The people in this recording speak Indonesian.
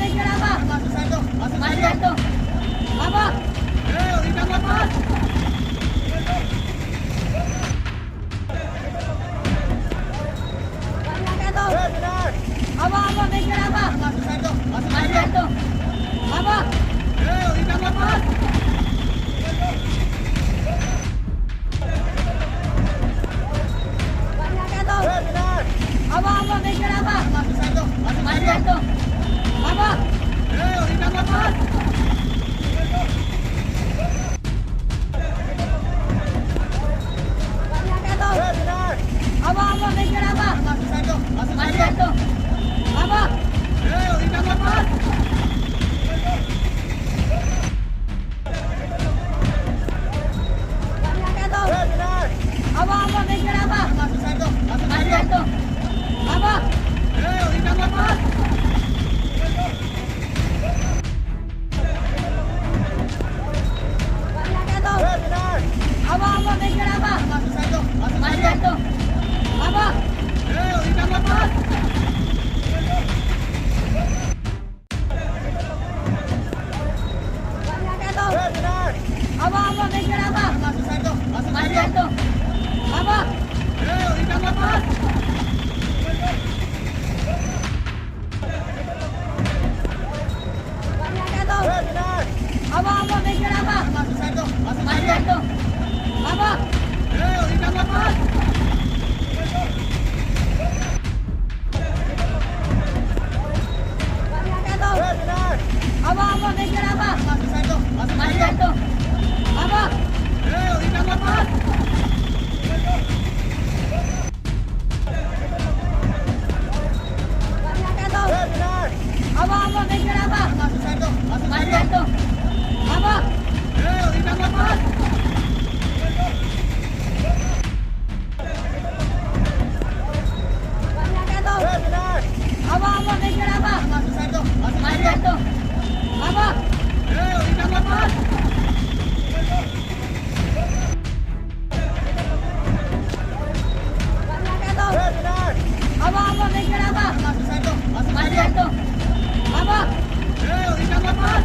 mikir apa? Selesai tuh, Panjang tuh. Apa? Lidah lepas. Banyaknya tuh. Benar. Apa mikir apa? Selesai tuh, Panjang tuh. Apa? lidah lepas. Banyaknya tuh. Benar. Apa mikir apa? Selesai tuh, Panjang tuh. Apa? lidah lepas. Banyaknya tuh. Benar. Apa mikir apa? Selesai tuh, Panjang tuh. Apa? lidah lepas. Banyaknya tuh. Benar. Apa mikir apa? Selesai tuh, Panjang tuh. Apa? lidah lepas. Banyaknya tuh. Benar. Apa mikir apa? Selesai tuh, Panjang tuh. Apa? lidah lepas. Banyaknya tuh. Benar. Apa mikir apa? Selesai tuh, Panjang tuh. Apa? lidah lepas. Banyaknya tuh. Benar. Apa mikir apa? Selesai tuh, Panjang tuh. Apa? lidah lepas. Banyaknya tuh. Benar. Apa mikir apa? Selesai tuh, Panjang tuh. Apa? lidah lepas. Banyaknya tuh. Benar. Apa mikir apa? Selesai tuh, Panjang tuh. Apa? lidah lepas. Banyaknya tuh. Benar. Apa mikir apa? Selesai tuh, Panjang tuh. Apa? lidah lepas. Banyaknya tuh. Benar. Apa mikir apa? Selesai tuh, Panjang tuh. Apa? lidah lepas.